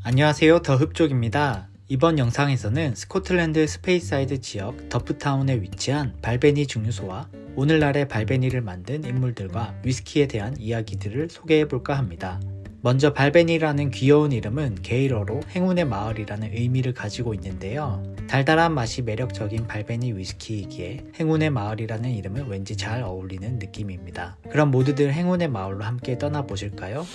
안녕하세요, 더흡족입니다. 이번 영상에서는 스코틀랜드 스페이사이드 지역 더프타운에 위치한 발베니 증류소와 오늘날의 발베니를 만든 인물들과 위스키에 대한 이야기들을 소개해볼까 합니다. 먼저 발베니라는 귀여운 이름은 게일어로 행운의 마을이라는 의미를 가지고 있는데요. 달달한 맛이 매력적인 발베니 위스키이기에 행운의 마을이라는 이름은 왠지 잘 어울리는 느낌입니다. 그럼 모두들 행운의 마을로 함께 떠나보실까요?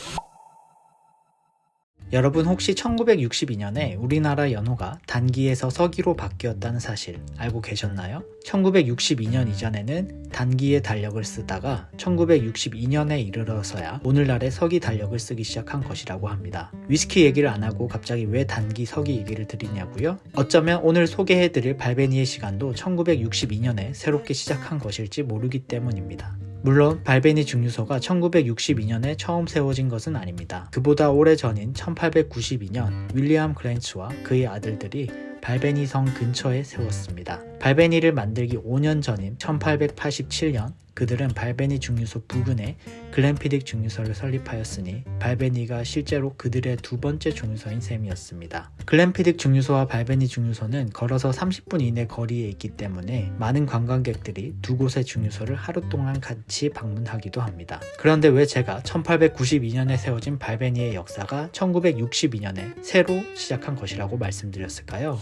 여러분 혹시 1962년에 우리나라 연호가 단기에서 서기로 바뀌었다는 사실 알고 계셨나요? 1962년 이전에는 단기의 달력을 쓰다가 1962년에 이르러서야 오늘날의 서기 달력을 쓰기 시작한 것이라고 합니다. 위스키 얘기를 안 하고 갑자기 왜 단기 서기 얘기를 드리냐고요? 어쩌면 오늘 소개해드릴 발베니의 시간도 1962년에 새롭게 시작한 것일지 모르기 때문입니다. 물론 발베니 증류소가 1962년에 처음 세워진 것은 아닙니다. 그보다 오래전인 1892년 윌리엄 그랜츠와 그의 아들들이 발베니 성 근처에 세웠습니다. 발베니를 만들기 5년 전인 1887년 그들은 발베니 증류소 부근에 글렌피딕 증류소를 설립하였으니 발베니가 실제로 그들의 두 번째 증류소인 셈이었습니다. 글렌피딕 증류소와 발베니 증류소는 걸어서 30분 이내 거리에 있기 때문에 많은 관광객들이 두 곳의 증류소를 하루 동안 같이 방문하기도 합니다. 그런데 왜 제가 1892년에 세워진 발베니의 역사가 1962년에 새로 시작한 것이라고 말씀드렸을까요?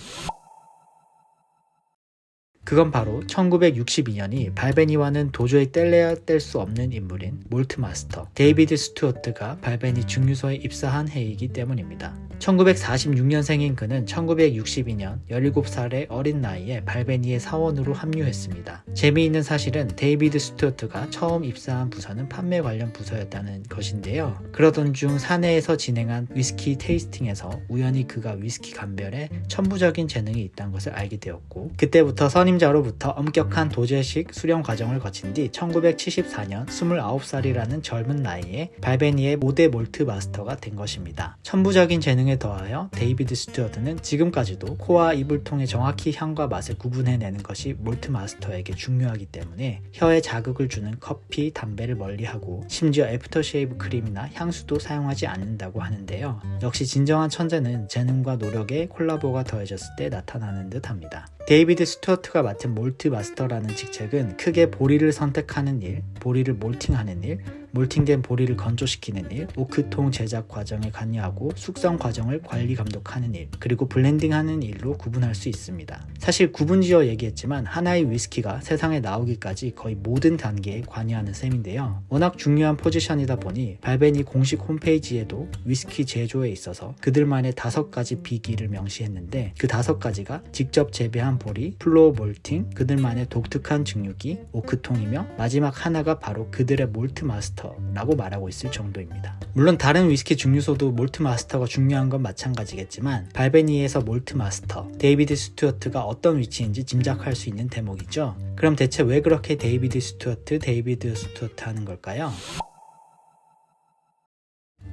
그건 바로 1962년이 발베니와는 도저히 뗄래야 뗄 수 없는 인물인 몰트 마스터 데이비드 스튜어트가 발베니 증류소에 입사한 해이기 때문입니다. 1946년생인 그는 1962년 17살의 어린 나이에 발베니의 사원으로 합류했습니다. 재미있는 사실은 데이비드 스튜어트가 처음 입사한 부서는 판매 관련 부서였다는 것인데요. 그러던 중 사내에서 진행한 위스키 테이스팅에서 우연히 그가 위스키 감별에 천부적인 재능이 있다는 것을 알게 되었고 그때부터 선임자로부터 엄격한 도제식 수련 과정을 거친 뒤 1974년 29살이라는 젊은 나이에 발베니의 5대 몰트 마스터가 된 것입니다. 천부적인 재능에 더하여 데이비드 스튜어트는 지금까지도 코와 입을 통해 정확히 향과 맛을 구분해내는 것이 몰트 마스터에게 중요하기 때문에 혀에 자극을 주는 커피, 담배를 멀리하고 심지어 애프터쉐이브 크림이나 향수도 사용하지 않는다고 하는데요. 역시 진정한 천재는 재능과 노력의 콜라보가 더해졌을 때 나타나는 듯 합니다. 데이비드 스튜어트가 맡은 몰트 마스터라는 직책은 크게 보리를 선택하는 일, 보리를 몰팅하는 일, 몰팅된 보리를 건조시키는 일, 오크통 제작 과정에 관여하고 숙성 과정을 관리 감독하는 일, 그리고 블렌딩하는 일로 구분할 수 있습니다. 사실 구분지어 얘기했지만 하나의 위스키가 세상에 나오기까지 거의 모든 단계에 관여하는 셈인데요. 워낙 중요한 포지션이다 보니 발베니 공식 홈페이지에도 위스키 제조에 있어서 그들만의 5가지 비기를 명시했는데 그 5가지가 직접 재배한 보리, 플로어 몰팅, 그들만의 독특한 증류기, 오크통이며 마지막 하나가 바로 그들의 몰트 마스터라고 말하고 있을 정도입니다. 물론 다른 위스키 증류소도 몰트 마스터가 중요한 건 마찬가지겠지만 발베니에서 몰트 마스터, 데이비드 스튜어트가 어떤 위치인지 짐작할 수 있는 대목이죠. 그럼 대체 왜 그렇게 데이비드 스튜어트 하는 걸까요?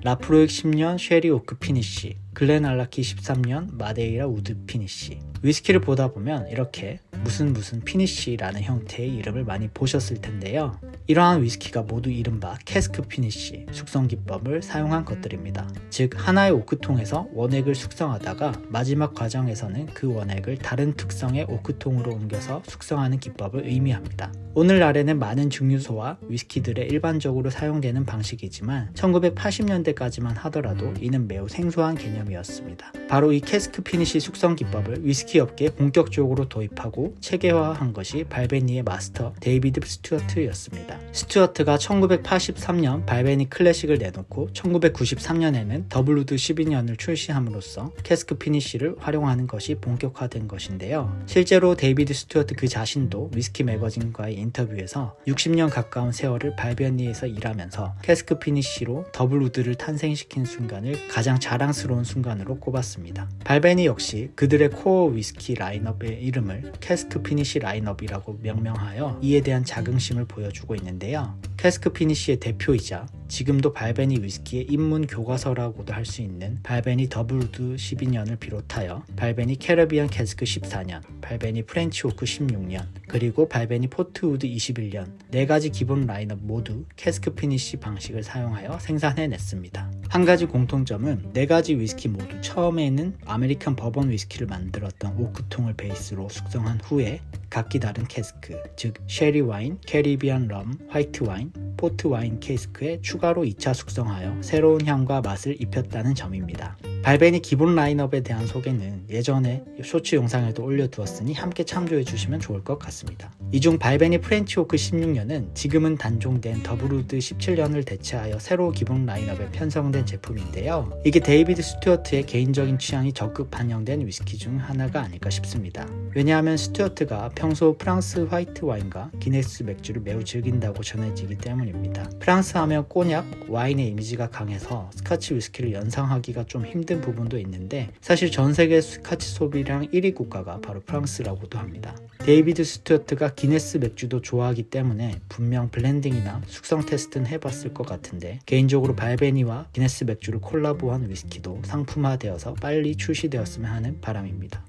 라프로익 10년 쉐리 오크 피니쉬, 글렌알라키 13년 마데이라 우드 피니쉬. 위스키를 보다 보면 이렇게 무슨 피니쉬라는 형태의 이름을 많이 보셨을 텐데요. 이러한 위스키가 모두 이른바 캐스크 피니쉬 숙성 기법을 사용한 것들입니다. 즉 하나의 오크통에서 원액을 숙성하다가 마지막 과정에서는 그 원액을 다른 특성의 오크통으로 옮겨서 숙성하는 기법을 의미합니다. 오늘날에는 많은 증류소와 위스키들에 일반적으로 사용되는 방식이지만 1980년대까지만 하더라도 이는 매우 생소한 개념이었습니다. 바로 이 캐스크 피니쉬 숙성 기법을 위스키 업계에 본격적으로 도입하고 체계화한 것이 발베니의 마스터 데이비드 스튜어트였습니다. 스튜어트가 1983년 발베니 클래식을 내놓고 1993년에는 더블우드 12년을 출시함으로써 캐스크 피니쉬를 활용하는 것이 본격화된 것인데요. 실제로 데이비드 스튜어트 그 자신도 위스키 매거진과의 인터뷰에서 60년 가까운 세월을 발베니에서 일하면서 캐스크 피니쉬로 더블우드를 탄생시킨 순간을 가장 자랑스러운 순간으로 꼽았습니다. 발베니 역시 그들의 코어 위스키 라인업의 이름을 캐스크 피니쉬 라인업이라고 명명하여 이에 대한 자긍심을 보여주고 있는데요. 캐스크 피니쉬의 대표이자 지금도 발베니 위스키의 입문 교과서라고도 할 수 있는 발베니 더블우드 12년을 비롯하여 발베니 캐러비안 캐스크 14년, 발베니 프렌치 오크 16년, 그리고 발베니 포트우드 21년 4가지 기본 라인업 모두 캐스크 피니쉬 방식을 사용하여 생산해냈습니다. 한 가지 공통점은 네 가지 위스키 모두 처음에는 아메리칸 버번 위스키를 만들었던 오크통을 베이스로 숙성한 후에 각기 다른 캐스크, 즉 쉐리 와인, 캐리비안 럼, 화이트 와인, 포트 와인 캐스크에 추가로 2차 숙성하여 새로운 향과 맛을 입혔다는 점입니다. 발베니 기본 라인업에 대한 소개는 예전에 쇼츠 영상에도 올려두었으니 함께 참조해 주시면 좋을 것 같습니다. 이 중 발베니 프렌치 오크 16년은 지금은 단종된 더블우드 17년을 대체하여 새로 기본 라인업에 편성된 제품인데요. 이게 데이비드 스튜어트의 개인적인 취향이 적극 반영된 위스키 중 하나가 아닐까 싶습니다. 왜냐하면 스튜어트가 평소 프랑스 화이트 와인과 기네스 맥주를 매우 즐긴다고 전해지기 때문입니다. 프랑스 하면 꼬냑, 와인의 이미지가 강해서 스카치 위스키를 연상하기가 좀 힘든 부분도 있는데 사실 전 세계 스카치 소비량 1위 국가가 바로 프랑스라고도 합니다. 데이비드 스튜어트가 기네스 맥주도 좋아하기 때문에 분명 블렌딩이나 숙성 테스트는 해봤을 것 같은데 개인적으로 발베니와 기네스 맥주를 콜라보한 위스키도 상품화되어서 빨리 출시되었으면 하는 바람입니다.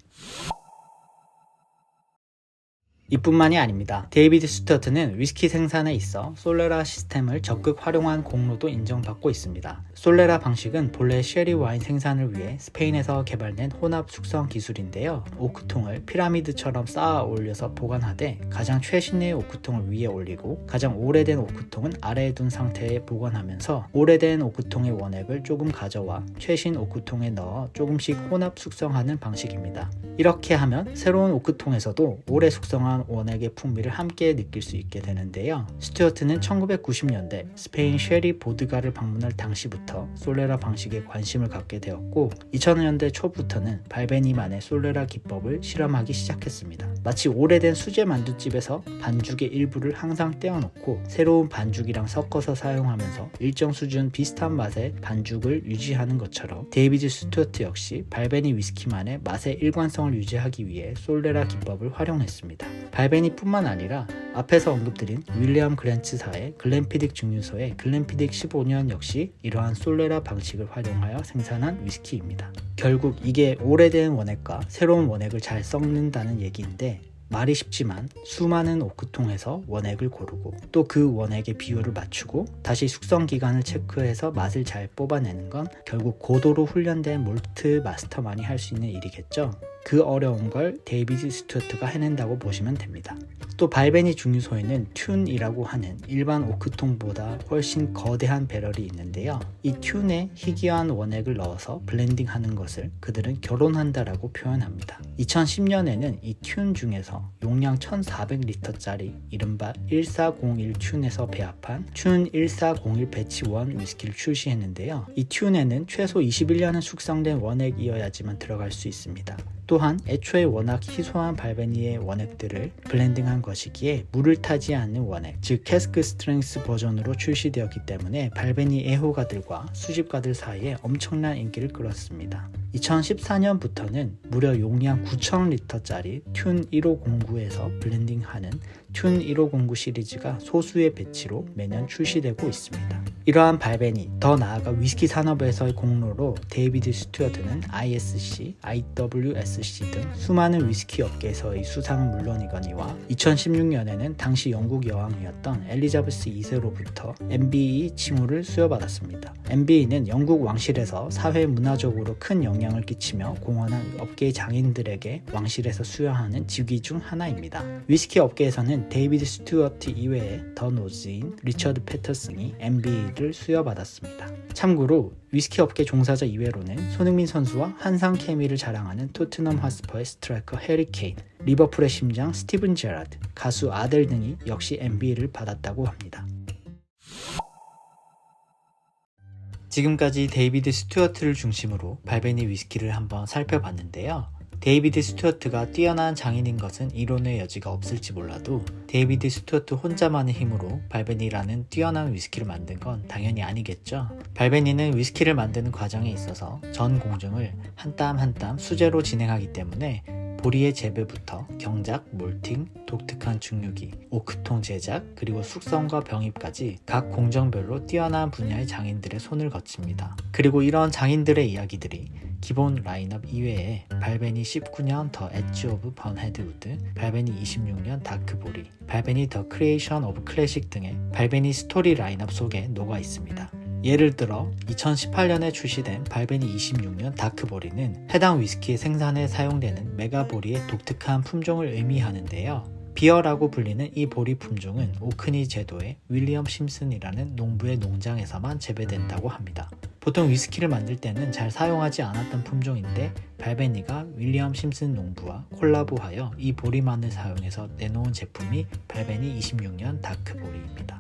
이뿐만이 아닙니다. 데이비드 스튜어트는 위스키 생산에 있어 솔레라 시스템을 적극 활용한 공로도 인정받고 있습니다. 솔레라 방식은 본래 쉐리 와인 생산을 위해 스페인에서 개발된 혼합 숙성 기술인데요. 오크통을 피라미드처럼 쌓아 올려서 보관하되 가장 최신의 오크통을 위에 올리고 가장 오래된 오크통은 아래에 둔 상태에 보관하면서 오래된 오크통의 원액을 조금 가져와 최신 오크통에 넣어 조금씩 혼합 숙성하는 방식입니다. 이렇게 하면 새로운 오크통에서도 오래 숙성한 원액의 풍미를 함께 느낄 수 있게 되는데요. 스튜어트는 1990년대 스페인 쉐리 보드가를 방문할 당시부터 솔레라 방식에 관심을 갖게 되었고 2000년대 초부터는 발베니만의 솔레라 기법을 실험하기 시작했습니다. 마치 오래된 수제 만두집에서 반죽의 일부를 항상 떼어놓고 새로운 반죽이랑 섞어서 사용하면서 일정 수준 비슷한 맛의 반죽을 유지하는 것처럼 데이비드 스튜어트 역시 발베니 위스키만의 맛의 일관성을 유지하기 위해 솔레라 기법을 활용했습니다. 발베니뿐만 아니라 앞에서 언급드린 윌리엄 그랜츠사의 글렌피딕 증류소의 글렌피딕 15년 역시 이러한 솔레라 방식을 활용하여 생산한 위스키입니다. 결국 이게 오래된 원액과 새로운 원액을 잘 섞는다는 얘기인데 말이 쉽지만 수많은 오크통에서 원액을 고르고 또 그 원액의 비율을 맞추고 다시 숙성 기간을 체크해서 맛을 잘 뽑아내는 건 결국 고도로 훈련된 몰트 마스터만이 할 수 있는 일이겠죠. 그 어려운 걸 데이비드 스튜어트가 해낸다고 보시면 됩니다. 또 발베니 증류소에는 튠이라고 하는 일반 오크통보다 훨씬 거대한 배럴이 있는데요. 이 튠에 희귀한 원액을 넣어서 블렌딩하는 것을 그들은 결혼한다라고 표현합니다. 2010년에는 이 튠 중에서 용량 1400리터짜리 이른바 1401 튠에서 배합한 튠 1401 배치 1 위스키를 출시했는데요. 이 튠에는 최소 21년은 숙성된 원액이어야지만 들어갈 수 있습니다. 또한 애초에 워낙 희소한 발베니의 원액들을 블렌딩한 것이기에 물을 타지 않는 원액, 즉 캐스크 스트렝스 버전으로 출시되었기 때문에 발베니 애호가들과 수집가들 사이에 엄청난 인기를 끌었습니다. 2014년부터는 무려 용량 9,000리터짜리 튠 1509에서 블렌딩하는 튠 1509 시리즈가 소수의 배치로 매년 출시되고 있습니다. 이러한 발베니, 더 나아가 위스키 산업에서의 공로로 데이비드 스튜어트는 ISC, IWSC 등 수많은 위스키 업계에서의 수상은 물론이거니와 2016년에는 당시 영국 여왕이었던 엘리자베스 2세로부터 MBE 칭호를 수여받았습니다. MBE는 영국 왕실에서 사회 문화적으로 큰 영향을 끼치며 공헌한 업계의 장인들에게 왕실에서 수여하는 직위 중 하나입니다. 위스키 업계에서는 데이비드 스튜어트 이외에 더 노즈인 리처드 패터슨이 MBE를 수여받았습니다. 참고로 위스키 업계 종사자 이외로는 손흥민 선수와 한상 케미를 자랑하는 토트넘 하스퍼의 스트라이커 해리 케인, 리버풀의 심장 스티븐 제라드, 가수 아델 등이 역시 MBE를 받았다고 합니다. 지금까지 데이비드 스튜어트를 중심으로 발베니 위스키를 한번 살펴봤는데요. 데이비드 스튜어트가 뛰어난 장인인 것은 이론의 여지가 없을지 몰라도 데이비드 스튜어트 혼자만의 힘으로 발베니라는 뛰어난 위스키를 만든 건 당연히 아니겠죠. 발베니는 위스키를 만드는 과정에 있어서 전 공정을 한 땀 한 땀 수제로 진행하기 때문에 보리의 재배부터 경작, 몰팅, 독특한 증류기, 오크통 제작, 그리고 숙성과 병입까지 각 공정별로 뛰어난 분야의 장인들의 손을 거칩니다. 그리고 이런 장인들의 이야기들이 기본 라인업 이외에 발베니 19년 더 엣지 오브 번헤드 우드, 발베니 26년 다크 보리, 발베니 더 크리에이션 오브 클래식 등의 발베니 스토리 라인업 속에 녹아 있습니다. 예를 들어 2018년에 출시된 발베니 26년 다크보리는 해당 위스키의 생산에 사용되는 메가보리의 독특한 품종을 의미하는데요. 비어라고 불리는 이 보리 품종은 오크니 제도의 윌리엄 심슨이라는 농부의 농장에서만 재배된다고 합니다. 보통 위스키를 만들 때는 잘 사용하지 않았던 품종인데 발베니가 윌리엄 심슨 농부와 콜라보하여 이 보리만을 사용해서 내놓은 제품이 발베니 26년 다크보리입니다.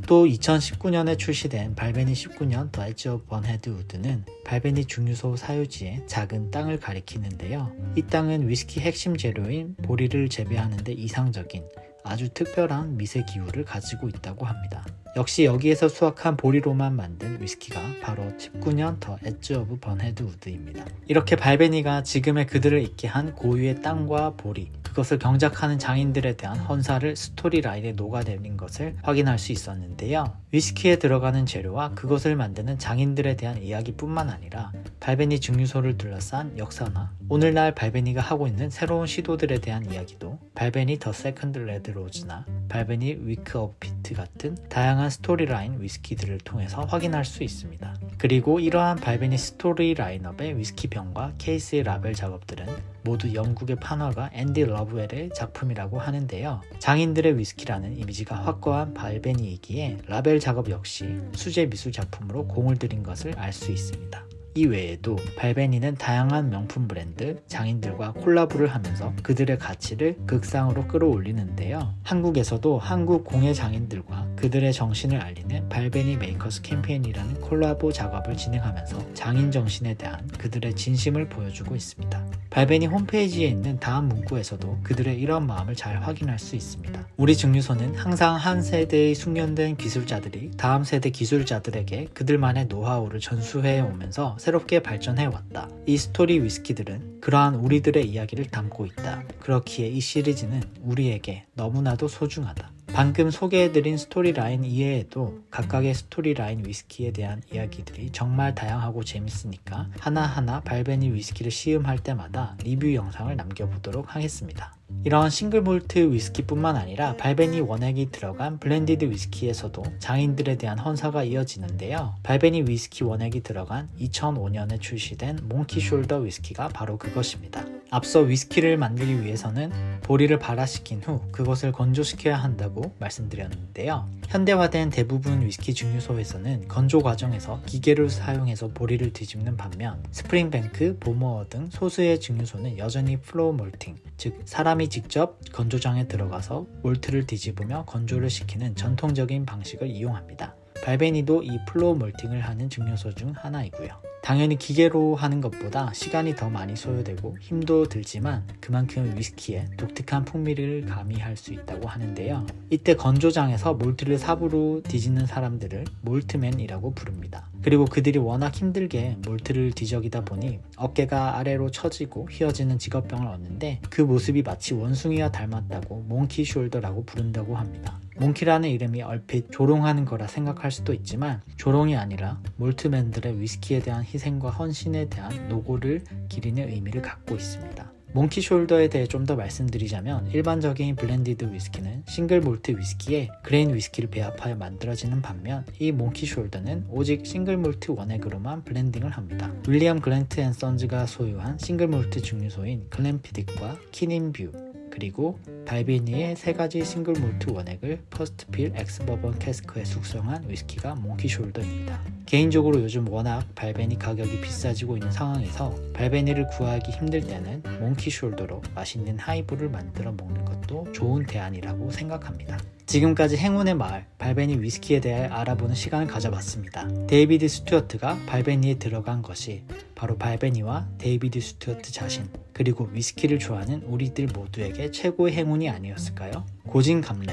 또 2019년에 출시된 발베니 19년 더 엣지 오브 번헤드 우드는 발베니 증류소 사유지의 작은 땅을 가리키는데요. 이 땅은 위스키 핵심 재료인 보리를 재배하는 데 이상적인 아주 특별한 미세 기후를 가지고 있다고 합니다. 역시 여기에서 수확한 보리로만 만든 위스키가 바로 19년 더 엣지 오브 번헤드 우드입니다. 이렇게 발베니가 지금의 그들을 있게 한 고유의 땅과 보리, 그것을 경작하는 장인들에 대한 헌사를 스토리라인에 녹아내린 것을 확인할 수 있었는데요. 위스키에 들어가는 재료와 그것을 만드는 장인들에 대한 이야기뿐만 아니라 발베니 증류소를 둘러싼 역사나 오늘날 발베니가 하고 있는 새로운 시도들에 대한 이야기도 발베니 더 세컨드 레드 로즈나 발베니 위크 오브 피트 같은 다양한 스토리라인 위스키들을 통해서 확인할 수 있습니다. 그리고 이러한 발베니 스토리 라인업의 위스키 병과 케이스의 라벨 작업들은 모두 영국의 판화가 앤디 러브웰의 작품이라고 하는데요. 장인들의 위스키라는 이미지가 확고한 발베니이기에 라벨 작업 역시 수제 미술 작품으로 공을 들인 것을 알 수 있습니다. 이 외에도 발베니는 다양한 명품 브랜드, 장인들과 콜라보를 하면서 그들의 가치를 극상으로 끌어올리는데요. 한국에서도 한국 공예 장인들과 그들의 정신을 알리는 발베니 메이커스 캠페인이라는 콜라보 작업을 진행하면서 장인 정신에 대한 그들의 진심을 보여주고 있습니다. 발베니 홈페이지에 있는 다음 문구에서도 그들의 이런 마음을 잘 확인할 수 있습니다. 우리 증류소는 항상 한 세대의 숙련된 기술자들이 다음 세대 기술자들에게 그들만의 노하우를 전수해 오면서 새롭게 발전해왔다. 이 스토리 위스키들은 그러한 우리들의 이야기를 담고 있다. 그렇기에 이 시리즈는 우리에게 너무나도 소중하다. 방금 소개해드린 스토리라인 이외에도 각각의 스토리라인 위스키에 대한 이야기들이 정말 다양하고 재밌으니까 하나하나 발베니 위스키를 시음할 때마다 리뷰 영상을 남겨보도록 하겠습니다. 이런 싱글몰트 위스키뿐만 아니라 발베니 원액이 들어간 블렌디드 위스키에서도 장인들에 대한 헌사가 이어지는데요. 발베니 위스키 원액이 들어간 2005년에 출시된 몽키 숄더 위스키가 바로 그것입니다. 앞서 위스키를 만들기 위해서는 보리를 발화시킨 후 그것을 건조시켜야 한다고 말씀드렸는데요. 현대화된 대부분 위스키 증류소에서는 건조 과정에서 기계를 사용해서 보리를 뒤집는 반면 스프링뱅크, 보모어 등 소수의 증류소는 여전히 플로우 몰팅, 즉 사람이 직접 건조장에 들어가서 몰트를 뒤집으며 건조를 시키는 전통적인 방식을 이용합니다. 발베니도 이 플로우 몰팅을 하는 증류소 중 하나이고요. 당연히 기계로 하는 것보다 시간이 더 많이 소요되고 힘도 들지만 그만큼 위스키에 독특한 풍미를 가미할 수 있다고 하는데요. 이때 건조장에서 몰트를 삽으로 뒤집는 사람들을 몰트맨이라고 부릅니다. 그리고 그들이 워낙 힘들게 몰트를 뒤적이다 보니 어깨가 아래로 처지고 휘어지는 직업병을 얻는데 그 모습이 마치 원숭이와 닮았다고 몽키 숄더라고 부른다고 합니다. 몽키라는 이름이 얼핏 조롱하는 거라 생각할 수도 있지만 조롱이 아니라 몰트맨들의 위스키에 대한 희생과 헌신에 대한 노고를 기리는 의미를 갖고 있습니다. 몽키 숄더에 대해 좀 더 말씀드리자면 일반적인 블렌디드 위스키는 싱글 몰트 위스키에 그레인 위스키를 배합하여 만들어지는 반면 이 몽키 숄더는 오직 싱글 몰트 원액으로만 블렌딩을 합니다. 윌리엄 글랜트 앤 선즈가 소유한 싱글 몰트 증류소인 글렌피딕과 키닌뷰 그리고 발베니의 세 가지 싱글 몰트 원액을 퍼스트필 엑스버번 캐스크에 숙성한 위스키가 몽키 숄더입니다. 개인적으로 요즘 워낙 발베니 가격이 비싸지고 있는 상황에서 발베니를 구하기 힘들 때는 몽키 숄더로 맛있는 하이볼을 만들어 먹는 것도 좋은 대안이라고 생각합니다. 지금까지 행운의 마을 발베니 위스키에 대해 알아보는 시간을 가져봤습니다. 데이비드 스튜어트가 발베니에 들어간 것이 바로 발베니와 데이비드 스튜어트 자신 그리고 위스키를 좋아하는 우리들 모두에게 최고의 행운이 아니었을까요? 고진감래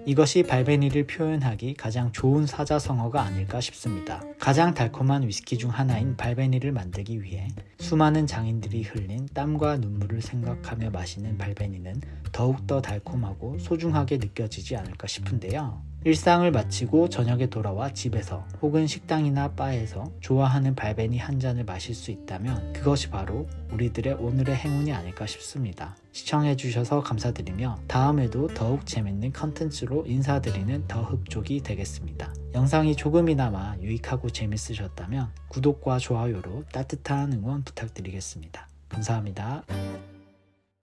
이것이 발베니를 표현하기 가장 좋은 사자성어가 아닐까 싶습니다. 가장 달콤한 위스키 중 하나인 발베니를 만들기 위해 수많은 장인들이 흘린 땀과 눈물을 생각하며 마시는 발베니는 더욱더 달콤하고 소중하게 느껴지지 않을까 싶은데요. 일상을 마치고 저녁에 돌아와 집에서 혹은 식당이나 바에서 좋아하는 발베니 한 잔을 마실 수 있다면 그것이 바로 우리들의 오늘의 행운이 아닐까 싶습니다. 시청해주셔서 감사드리며 다음에도 더욱 재밌는 컨텐츠로 인사드리는 더 흡족이 되겠습니다. 영상이 조금이나마 유익하고 재밌으셨다면 구독과 좋아요로 따뜻한 응원 부탁드리겠습니다. 감사합니다.